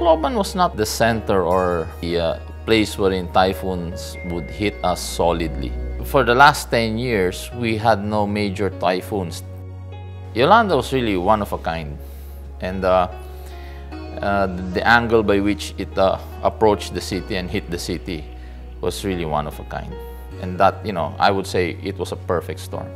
Tacloban was not the center or the place wherein typhoons would hit us solidly. For the last 10 years, we had no major typhoons. Yolanda was really one of a kind. And the angle by which it approached the city and hit the city was really one of a kind. And that, I would say it was a perfect storm.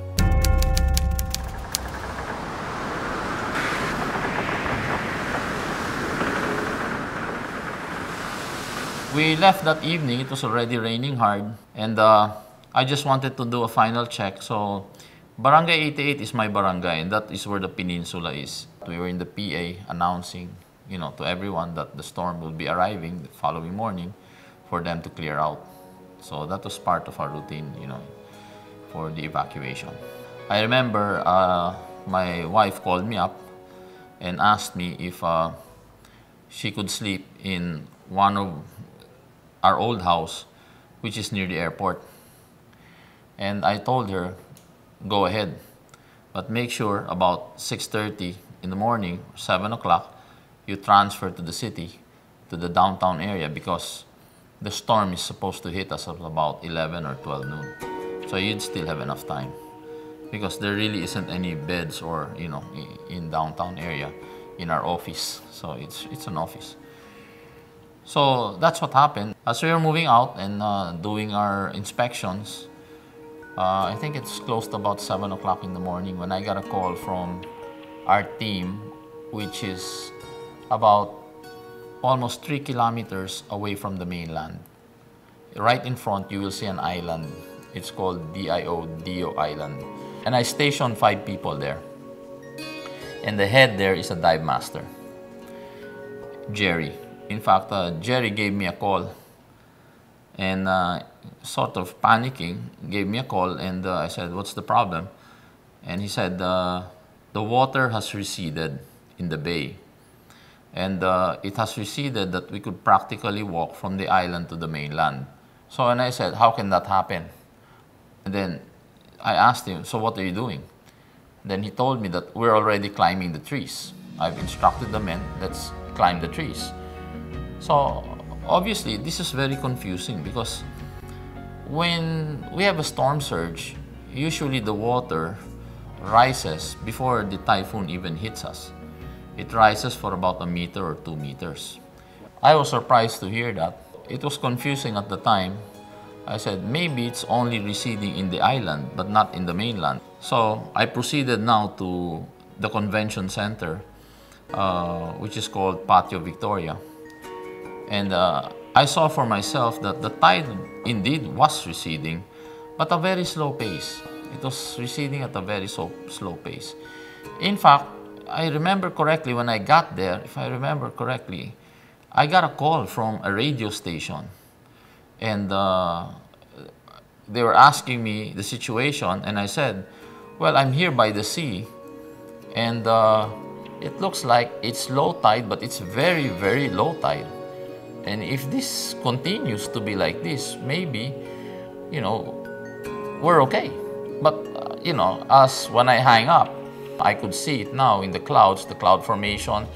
We left that evening. It was already raining hard, and I just wanted to do a final check. So Barangay 88 is my barangay, and that is where the peninsula is. We were in the PA announcing, to everyone that the storm will be arriving the following morning for them to clear out. So that was part of our routine, for the evacuation. I remember my wife called me up and asked me if she could sleep in one of our old house, which is near the airport. And I told her, go ahead, but make sure about 6:30 in the morning, 7 o'clock, you transfer to the city, to the downtown area, because the storm is supposed to hit us at about 11 or 12 noon. So you'd still have enough time, because there really isn't any beds or, in downtown area in our office. So it's an office. So that's what happened. As we were moving out and doing our inspections, I think it's close to about 7 o'clock in the morning when I got a call from our team, which is about almost 3 kilometers away from the mainland. Right in front, you will see an island. It's called Dio Island. And I stationed 5 people there. And the head there is a dive master, Jerry. In fact, Jerry gave me a call and sort of panicking, gave me a call, and I said, what's the problem? And he said, the water has receded in the bay. And it has receded that we could practically walk from the island to the mainland. So, and I said, how can that happen? And then I asked him, so what are you doing? Then he told me that we're already climbing the trees. I've instructed the men, let's climb the trees. So obviously this is very confusing, because when we have a storm surge, usually the water rises before the typhoon even hits us. It rises for about 1 meter or 2 meters. I was surprised to hear that. It was confusing at the time. I said, maybe it's only receding in the island, but not in the mainland. So I proceeded now to the convention center, which is called Patio Victoria. And I saw for myself that the tide indeed was receding, but a very slow pace. It was receding at a very slow pace. In fact, I remember correctly when I got there, if I remember correctly, I got a call from a radio station. And they were asking me the situation, and I said, well, I'm here by the sea, and it looks like it's low tide, but it's very, very low tide. And if this continues to be like this, maybe, we're okay. But, as when I hang up, I could see it now in the clouds, the cloud formation,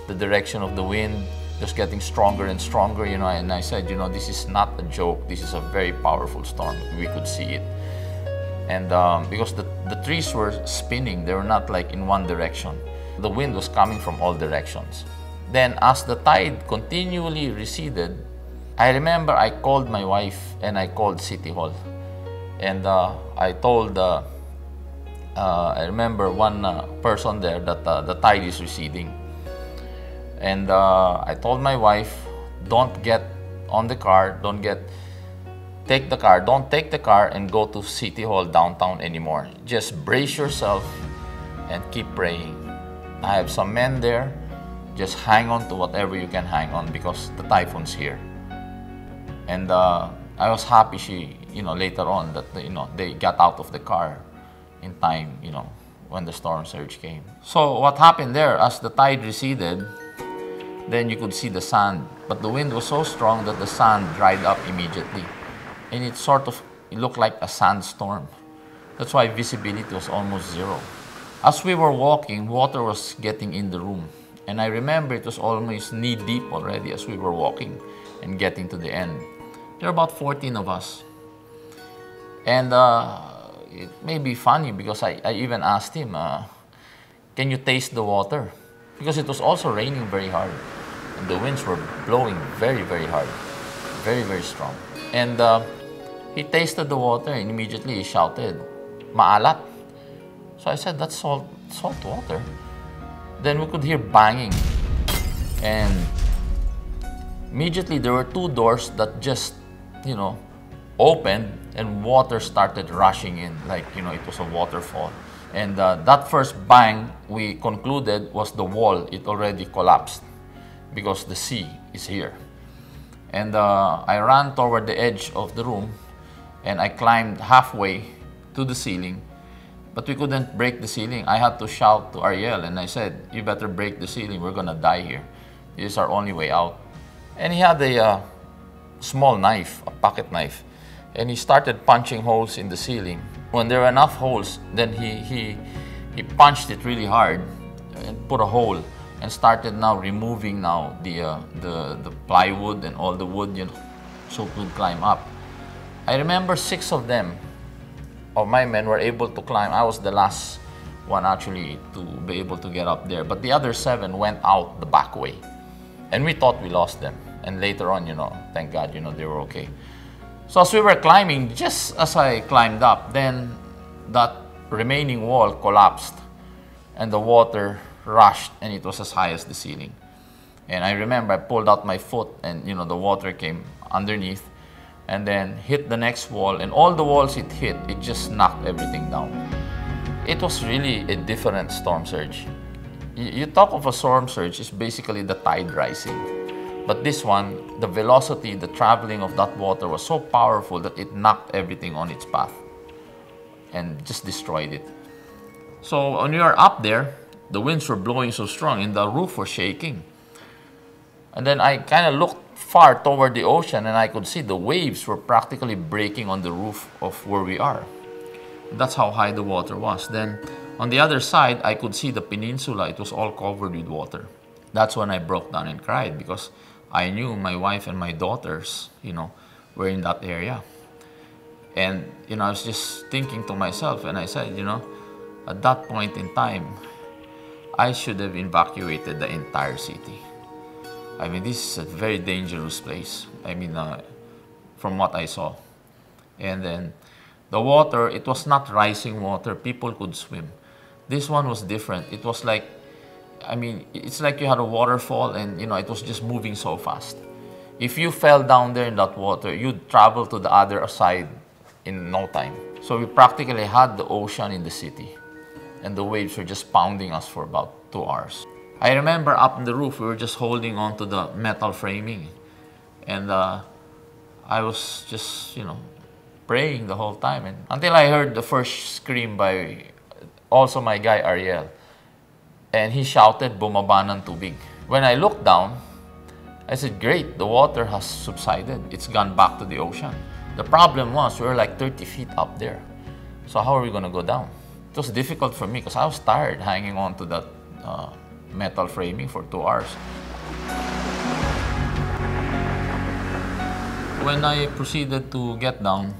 the direction of the wind, just getting stronger and stronger, and I said, this is not a joke. This is a very powerful storm. We could see it. And because the trees were spinning, they were not like in one direction. The wind was coming from all directions. Then as the tide continually receded, I remember I called my wife and I called City Hall. And I told, I remember one person there that the tide is receding. And I told my wife, don't get on the car, don't take the car and go to City Hall downtown anymore. Just brace yourself and keep praying. I have some men there. Just hang on to whatever you can hang on, because the typhoon's here. And I was happy later on that, they got out of the car in time, when the storm surge came. So what happened there, as the tide receded, then you could see the sand. But the wind was so strong that the sand dried up immediately. And it looked like a sandstorm. That's why visibility was almost zero. As we were walking, water was getting in the room. And I remember it was almost knee-deep already as we were walking and getting to the end. There were about 14 of us. And it may be funny because I even asked him, can you taste the water? Because it was also raining very hard. And the winds were blowing very, very hard. Very, very strong. And he tasted the water and immediately he shouted, "Maalat." So I said, "That's salt water." Then we could hear banging. And immediately there were two doors that just, opened and water started rushing in like, it was a waterfall. And that first bang, we concluded, was the wall. It already collapsed because the sea is here. And I ran toward the edge of the room and I climbed halfway to the ceiling, but we couldn't break the ceiling. I had to shout to Ariel and I said, "You better break the ceiling, we're gonna die here. This is our only way out." And he had a small knife, a pocket knife, and he started punching holes in the ceiling. When there were enough holes, then he punched it really hard and put a hole and started now removing the plywood and all the wood, so we could climb up. I remember 6 of my men were able to climb. I was the last one actually to be able to get up there, but the other 7 went out the back way, and we thought we lost them. And later on, thank God, they were okay. So as we were climbing, just as I climbed up, then that remaining wall collapsed and the water rushed and it was as high as the ceiling. And I remember I pulled out my foot and the water came underneath and then hit the next wall, and all the walls it hit, it just knocked everything down. It was really a different storm surge. You talk of a storm surge, it's basically the tide rising. But this one, the velocity, the traveling of that water was so powerful that it knocked everything on its path and just destroyed it. So when we were up there, the winds were blowing so strong and the roof was shaking. And then I kind of looked far toward the ocean and I could see the waves were practically breaking on the roof of where we are. That's how high the water was. Then on the other side, I could see the peninsula. It was all covered with water. That's when I broke down and cried because I knew my wife and my daughters, were in that area. And, I was just thinking to myself and I said, at that point in time, I should have evacuated the entire city. I mean, this is a very dangerous place. I mean, from what I saw. And then the water, it was not rising water. People could swim. This one was different. It was like, it's like you had a waterfall and, it was just moving so fast. If you fell down there in that water, you'd travel to the other side in no time. So we practically had the ocean in the city and the waves were just pounding us for about 2 hours. I remember up on the roof, we were just holding on to the metal framing. And I was just, praying the whole time. And until I heard the first scream by also my guy, Ariel. And he shouted, "Bumaba ng tubig." When I looked down, I said, "Great, the water has subsided. It's gone back to the ocean." The problem was we were like 30 feet up there. So how are we going to go down? It was difficult for me because I was tired hanging on to that metal framing for 2 hours. When I proceeded to get down,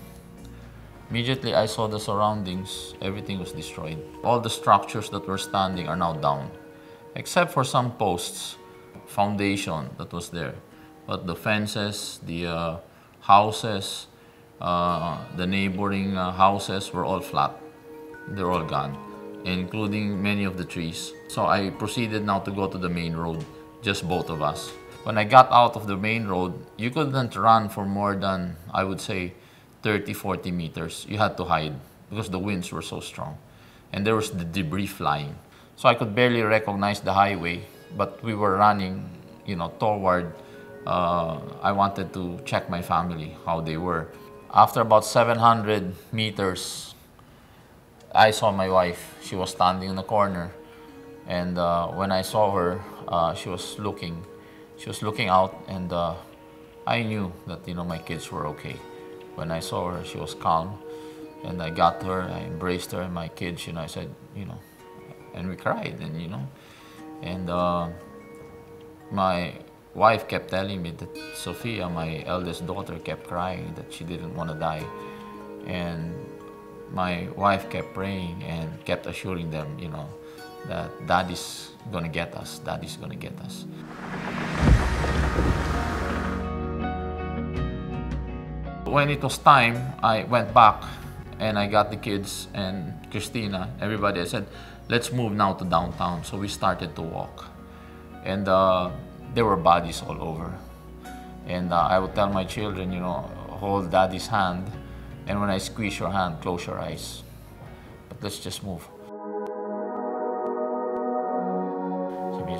immediately I saw the surroundings. Everything was destroyed. All the structures that were standing are now down, except for some posts, foundation that was there. But the fences, the houses, the neighboring houses were all flat. They're all gone, including many of the trees. So I proceeded now to go to the main road, just both of us. When I got out of the main road, you couldn't run for more than, I would say, 30, 40 meters. You had to hide because the winds were so strong. And there was the debris flying. So I could barely recognize the highway, but we were running, toward, I wanted to check my family, how they were. After about 700 meters, I saw my wife. She was standing in the corner. And when I saw her, she was looking out, and I knew that, my kids were okay. When I saw her, she was calm, and I got her, I embraced her and my kids, I said, and we cried, and, and my wife kept telling me that Sophia, my eldest daughter, kept crying that she didn't want to die. And my wife kept praying and kept assuring them, that Daddy's gonna get us, Daddy's gonna get us. When it was time, I went back and I got the kids and Christina, everybody. I said, let's move now to downtown. So we started to walk. And there were bodies all over. And I would tell my children, hold Daddy's hand. And when I squeeze your hand, close your eyes. But let's just move.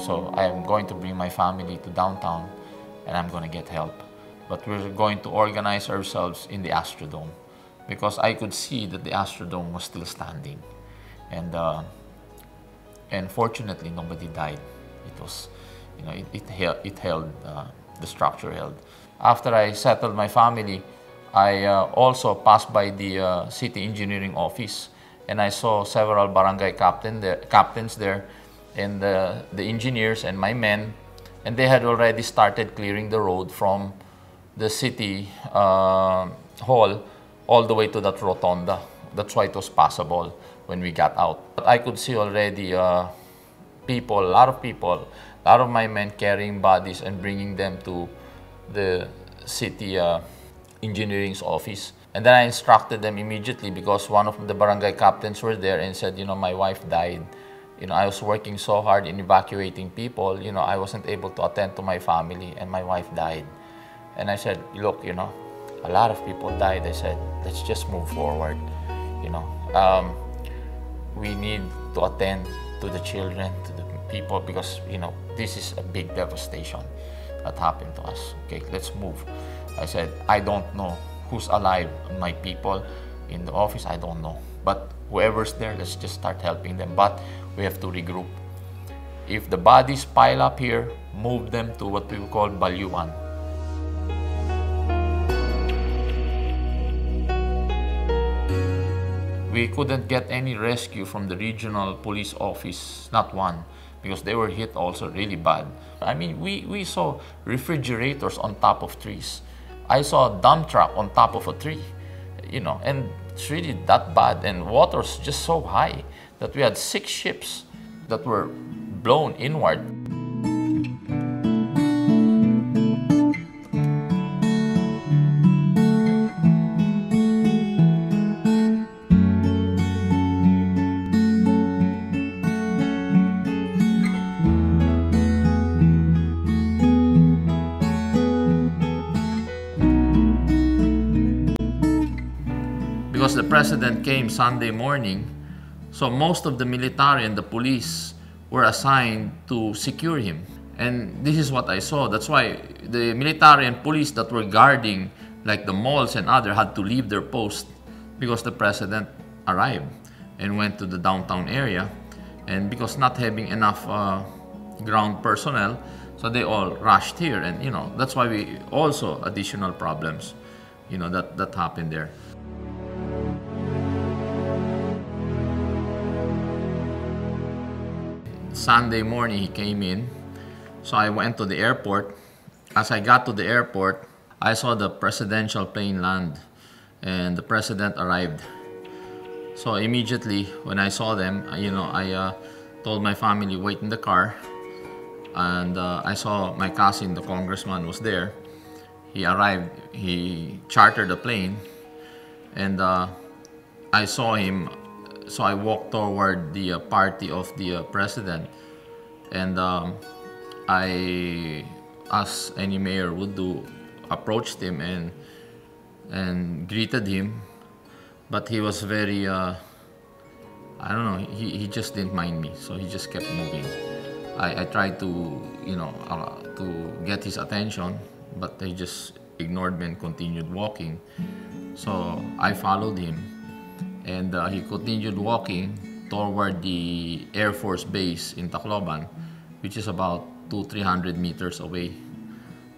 So I am going to bring my family to downtown and I'm going to get help. But we're going to organize ourselves in the Astrodome because I could see that the Astrodome was still standing. And fortunately, nobody died. It was, it held, the structure held. After I settled my family, I also passed by the city engineering office and I saw several barangay captains there and the engineers and my men, and they had already started clearing the road from the city hall all the way to that rotunda. That's why it was passable when we got out. But I could see already people, a lot of my men carrying bodies and bringing them to the city engineering's office. And then I instructed them immediately because one of the barangay captains were there and said, my wife died. I was working so hard in evacuating people, I wasn't able to attend to my family and my wife died. And I said, look, a lot of people died. I said, let's just move forward. We need to attend to the children, to the people, because, this is a big devastation that happened to us. Okay, let's move. I said, I don't know who's alive, my people in the office, I don't know. But whoever's there, let's just start helping them. But we have to regroup. If the bodies pile up here, move them to what we call Balyuan. We couldn't get any rescue from the regional police office, not one, because they were hit also really bad. I mean, we saw refrigerators on top of trees. I saw a dump truck on top of a tree, and it's really that bad. And water's just so high that we had 6 ships that were blown inward. Because the president came Sunday morning, so most of the military and the police were assigned to secure him. And this is what I saw. That's why the military and police that were guarding like the malls and other had to leave their post because the president arrived and went to the downtown area. And because not having enough ground personnel, so they all rushed here. And that's why we also additional problems, that happened there. Sunday morning he came in, so I went to the airport. As I got to the airport, I saw the presidential plane land and the president arrived. So immediately when I saw them, I told my family, wait in the car. And I saw my cousin, the congressman, was there. He arrived, he chartered a plane, and I saw him. So I walked toward the party of the president, and I, as any mayor would do, approached him and greeted him. But he was very, I don't know, he just didn't mind me, so he just kept moving. I tried to, to get his attention, but he just ignored me and continued walking. So I followed him. And he continued walking toward the Air Force Base in Tacloban, which is about 200-300 meters away.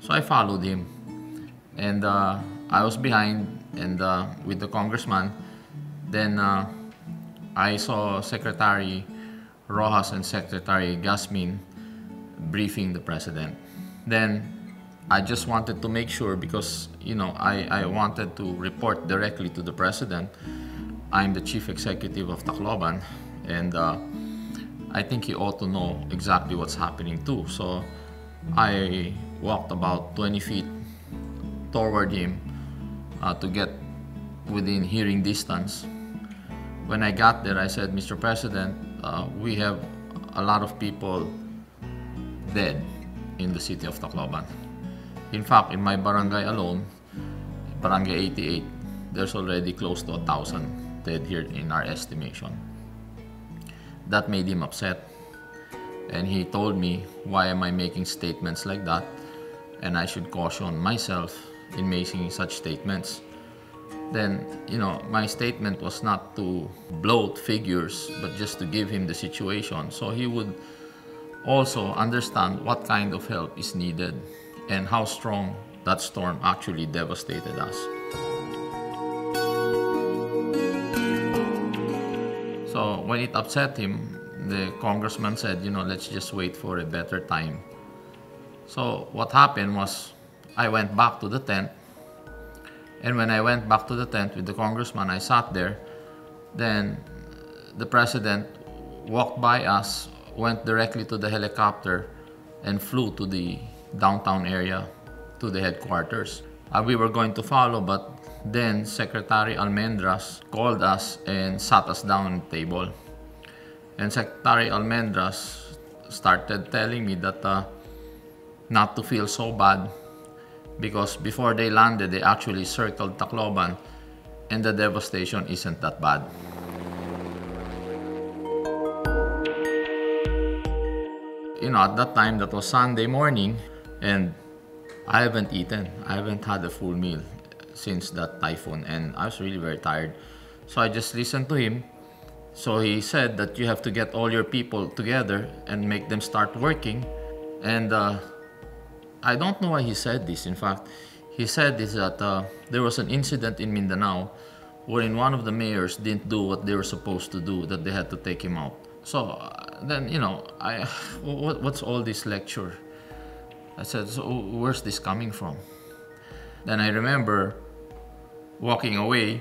So I followed him. And I was behind and with the congressman. Then I saw Secretary Rojas and Secretary Gasmin briefing the president. Then I just wanted to make sure, because I wanted to report directly to the president. I'm the chief executive of Tacloban, and I think he ought to know exactly what's happening too. So I walked about 20 feet toward him to get within hearing distance. When I got there, I said, Mr. President, we have a lot of people dead in the city of Tacloban. In fact, in my barangay alone, barangay 88, there's already close to 1,000 dead here in our estimation. That made him upset, and he told me, why am I making statements like that, and I should caution myself in making such statements. Then, my statement was not to bloat figures, but just to give him the situation, so he would also understand what kind of help is needed and how strong that storm actually devastated us. So when it upset him, the congressman said, let's just wait for a better time. So what happened was, I went back to the tent, and when I went back to the tent with the congressman, I sat there. Then the president walked by us, went directly to the helicopter, and flew to the downtown area, to the headquarters. We were going to follow, but then Secretary Almendras called us and sat us down at the table. And Secretary Almendras started telling me that not to feel so bad, because before they landed, they actually circled Tacloban, and the devastation isn't that bad. At that time, that was Sunday morning, and I haven't eaten. I haven't had a full meal since that typhoon, and I was really very tired. So I just listened to him. So he said that you have to get all your people together and make them start working. And I don't know why he said this. In fact, he said this, that there was an incident in Mindanao wherein one of the mayors didn't do what they were supposed to do, that they had to take him out. So then, what's all this lecture? I said, so where's this coming from? Then I remember walking away.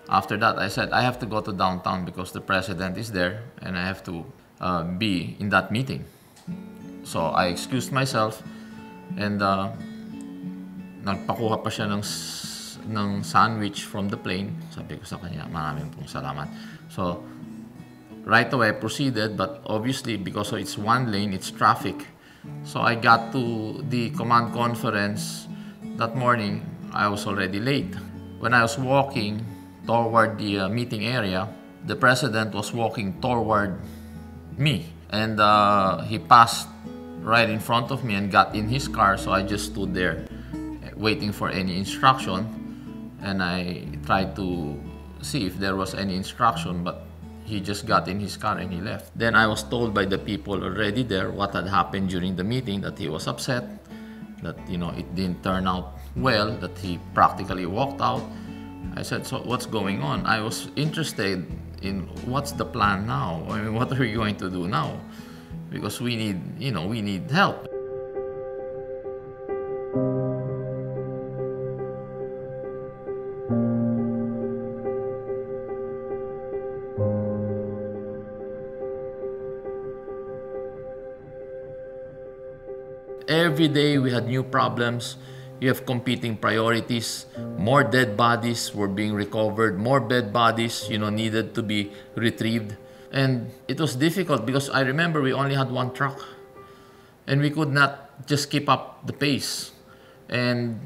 After that, I said, I have to go to downtown because the president is there and I have to be in that meeting. So I excused myself, and nagpakuha pa siya ng sandwich from the plane. Sabi ko sa kanya, maraming pong salamat. So right away I proceeded, but obviously because it's one lane, it's traffic. So I got to the command conference that morning. I was already late. When I was walking toward the meeting area, the president was walking toward me, and he passed right in front of me and got in his car. So I just stood there waiting for any instruction, and I tried to see if there was any instruction, but he just got in his car and he left. Then I was told by the people already there what had happened during the meeting, that he was upset, that it didn't turn out well, that he practically walked out. I said, so what's going on? I was interested in what's the plan now. I mean, what are we going to do now? Because we need help. Every day we had new problems. You have competing priorities. More dead bodies were being recovered. More dead bodies, needed to be retrieved. And it was difficult because I remember we only had one truck. And we could not just keep up the pace. And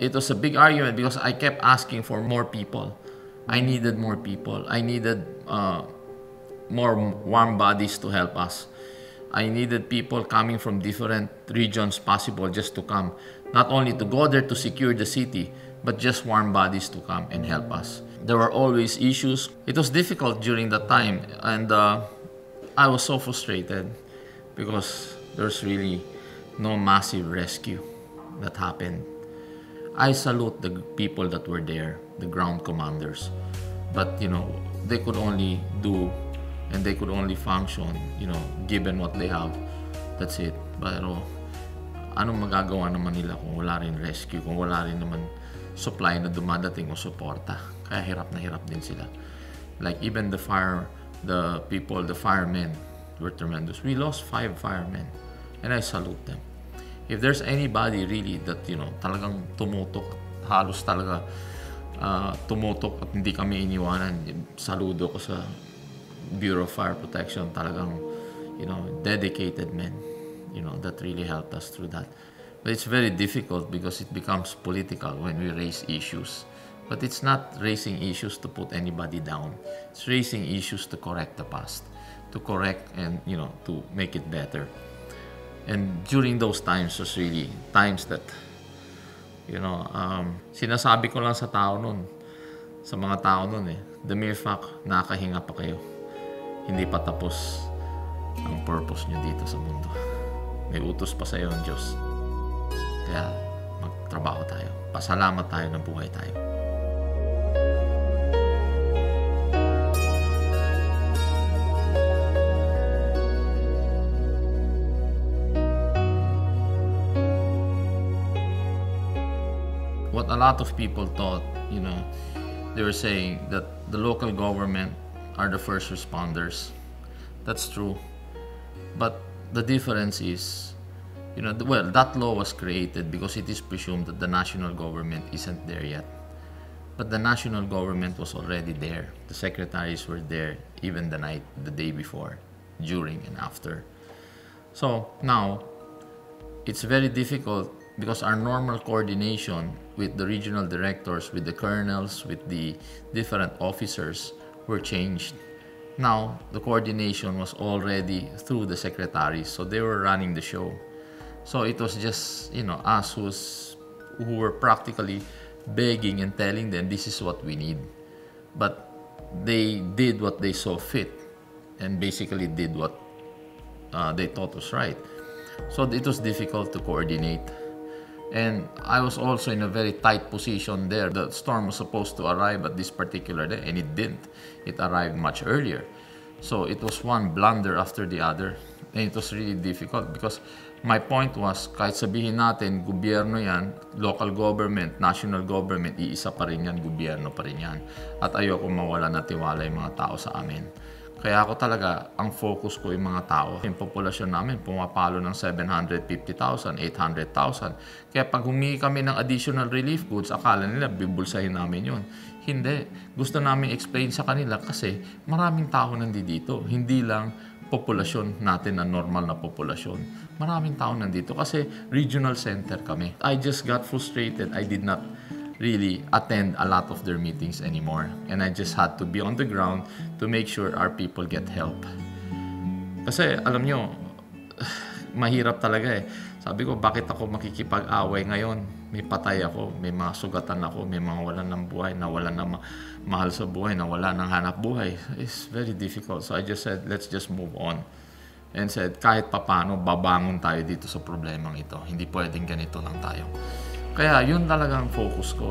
it was a big argument because I kept asking for more people. I needed more people. I needed more warm bodies to help us. I needed people coming from different regions possible just to come. Not only to go there to secure the city, but just warm bodies to come and help us. There were always issues. It was difficult during that time, and I was so frustrated because there's really no massive rescue that happened. I salute the people that were there, the ground commanders, but they could only do and they could only function, given what they have. That's it. Pero anong magagawa naman nila kung wala rin rescue, kung wala rin naman supply na dumadating o suporta? Kaya hirap na hirap din sila. Like even the firemen were tremendous. We lost 5 firemen and I salute them. If there's anybody really that, talagang tumutok, halos talaga tumutok at hindi kami iniwanan, saludo ko sa Bureau of Fire Protection, talagang, dedicated men, that really helped us through that. But it's very difficult because it becomes political when we raise issues. But it's not raising issues to put anybody down. It's raising issues to correct the past, to correct and, to make it better. And during those times was really times that, sinasabi ko lang sa mga tao nun the mere fact, nakahinga pa kayo. Hindi pa tapos ang purpose nyo dito sa mundo. May utos pa sa iyo ng Diyos. Kaya magtrabaho tayo. Pasalamat tayo na buhay tayo. What a lot of people thought, they were saying that the local government are the first responders. That's true. But the difference is, that law was created because it is presumed that the national government isn't there yet. But the national government was already there. The secretaries were there even the day before, during and after. So now, it's very difficult because our normal coordination with the regional directors, with the colonels, with the different officers were changed. Now, the coordination was already through the secretaries, so they were running the show. So it was just, us who were practically begging and telling them this is what we need. But they did what they saw fit and basically did what they thought was right. So it was difficult to coordinate. And I was also in a very tight position there. The storm was supposed to arrive at this particular day, and it didn't. It arrived much earlier. So it was one blunder after the other. And it was really difficult because my point was, kahit sabihin natin, gobyerno yan, local government, national government, iisa pa rin yan, gobyerno pa rin yan. At ayoko mawala na tiwala yung mga tao sa amin. Kaya ako talaga, ang focus ko yung mga tao. Yung populasyon namin, pumapalo ng 750,000, 800,000. Kaya pag humingi kami ng additional relief goods, akala nila bibulsahin namin yun. Hindi. Gusto namin explain sa kanila kasi maraming tao nandito. Hindi lang populasyon natin na normal na populasyon. Maraming tao nandito kasi regional center kami. I just got frustrated. I did not really attend a lot of their meetings anymore. And I just had to be on the ground to make sure our people get help. Kasi alam nyo, mahirap talaga Sabi ko, bakit ako makikipag-away ngayon? May patay ako, may mga sugatan ako, may mga walan ng buhay, nawalan ng mahal sa buhay, nawalan ng hanap buhay. It's very difficult. So I just said, let's just move on. And said, kahit papano, babangon tayo dito sa problemang ito. Hindi pwedeng ganito lang tayo. Kaya yun talagang focus ko.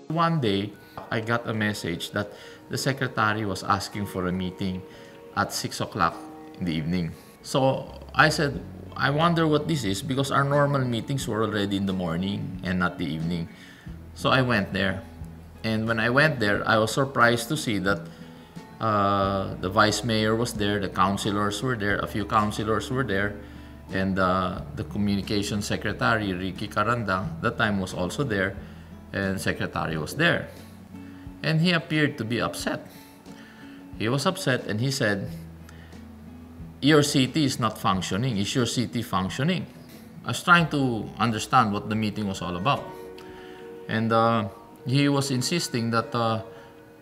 One day, I got a message that the secretary was asking for a meeting at 6 o'clock in the evening. So I said, I wonder what this is because our normal meetings were already in the morning and not the evening. So I went there. And when I went there, I was surprised to see that the vice mayor was there, the councilors were there, a few councilors were there, and the communication secretary, Ricky Carandang, that time was also there, and secretary was there. And he appeared to be upset. He was upset and he said, your city is not functioning. Is your city functioning? I was trying to understand what the meeting was all about. And he was insisting that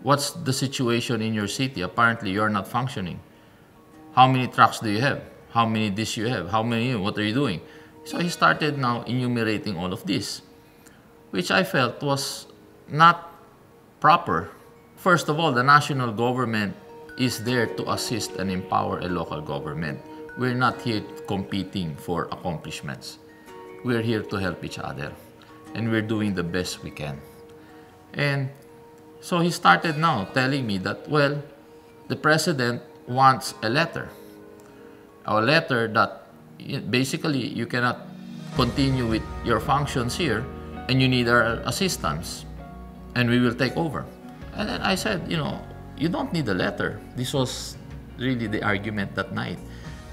what's the situation in your city? Apparently, you're not functioning. How many trucks do you have? How many dishes you have? How many? What are you doing? So he started now enumerating all of this, which I felt was not proper. First of all, the national government is there to assist and empower a local government. We're not here competing for accomplishments. We're here to help each other. And we're doing the best we can. And so he started now telling me that, well, the president wants a letter that basically you cannot continue with your functions here and you need our assistance and we will take over. And then I said, you know, you don't need a letter. This was really the argument that night.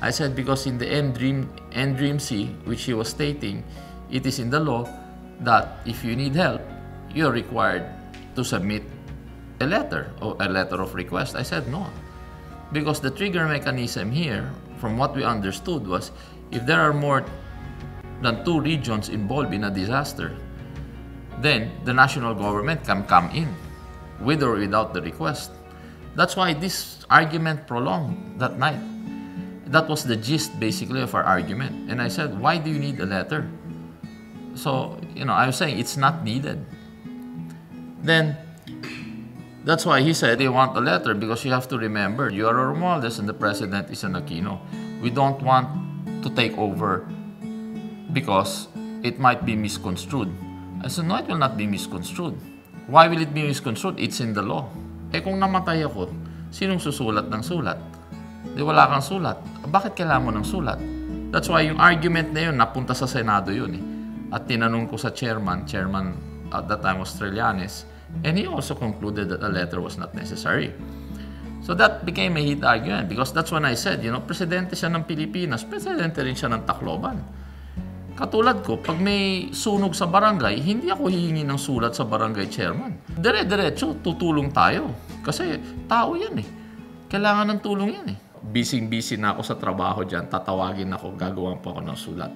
I said, because in the end dream C, which he was stating, it is in the law that if you need help, you're required to submit a letter or a letter of request. I said no, because the trigger mechanism here, from what we understood, was if there are more than 2 regions involved in a disaster, then the national government can come in with or without the request. That's why this argument prolonged that night. That was the gist basically of our argument. And I said, why do you need a letter? So, you know, I was saying it's not needed. Then that's why he said they want a letter, because you have to remember, you are a Romualdez and the president is an Aquino. We don't want to take over because it might be misconstrued. I said, no, it will not be misconstrued. Why will it be misconstrued? It's in the law. Eh kung namatay ako, sinong susulat ng sulat? Di wala kang sulat. Bakit kailangan mo ng sulat? That's why yung argument na yun, napunta sa Senado yun eh. At tinanong ko sa chairman at that time Australianes, and he also concluded that a letter was not necessary. So that became a heat argument, because that's when I said, you know, presidente siya ng Pilipinas, presidente rin siya ng Tacloban. Katulad ko, pag may sunog sa barangay, hindi ako hihingi ng sulat sa barangay chairman. Dire-diretso, tutulong tayo. Kasi tao yan eh. Kailangan ng tulong yan eh. Busy na ako sa trabaho dyan, tatawagin ako, gagawan po ako ng sulat.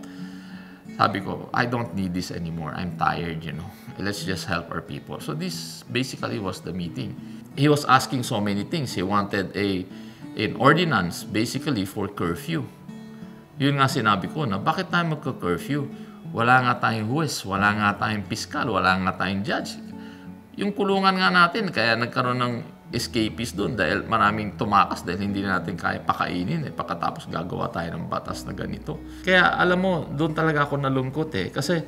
Sabi ko, I don't need this anymore. I'm tired, you know. Let's just help our people. So this basically was the meeting. He was asking so many things. He wanted an ordinance basically for curfew. Yun nga sinabi ko na, bakit tayo magka-curfew? Wala nga tayong huwes, wala nga tayong piskal, wala nga tayong judge. Yung kulungan nga natin, kaya nagkaroon ng escapist doon dahil maraming tumakas dahil hindi natin kaya pakainin eh. Pagkatapos gagawa tayo ng batas na ganito. Kaya alam mo, doon talaga ako nalungkot eh. Kasi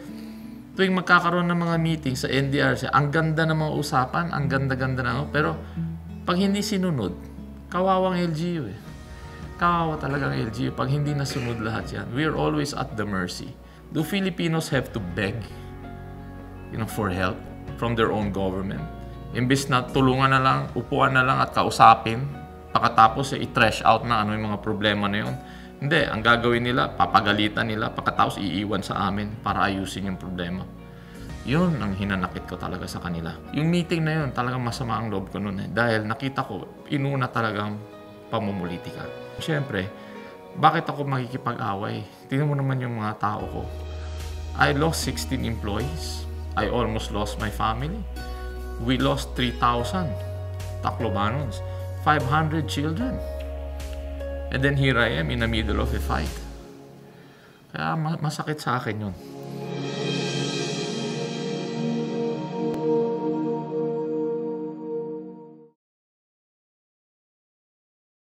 tuwing magkakaroon ng mga meeting sa NDRC, ang ganda ng mga usapan, ang ganda-ganda na, pero pag hindi sinunod, kawawang LGU eh. Kawawa talagang LGU pag hindi nasunod lahat yan. We're always at the mercy. Do Filipinos have to beg, you know, for help from their own government? Imbes na tulungan na lang, upuan na lang at kausapin, pagkatapos i-trash out na ano yung mga problema na yun. Hindi, ang gagawin nila, papagalitan nila, pagkatapos iiwan sa amin para ayusin yung problema. Yun ang hinanakit ko talaga sa kanila. Yung meeting na yun, talagang masama ang loob ko nun eh. Dahil nakita ko, inuna talagang pamumulitika. Siyempre, bakit ako makikipag-away? Tingnan mo naman yung mga tao ko. I lost 16 employees. I almost lost my family. We lost 3,000 Taclobanons, 500 children. And then here I am in the middle of a fight. Kaya masakit sa akin yun.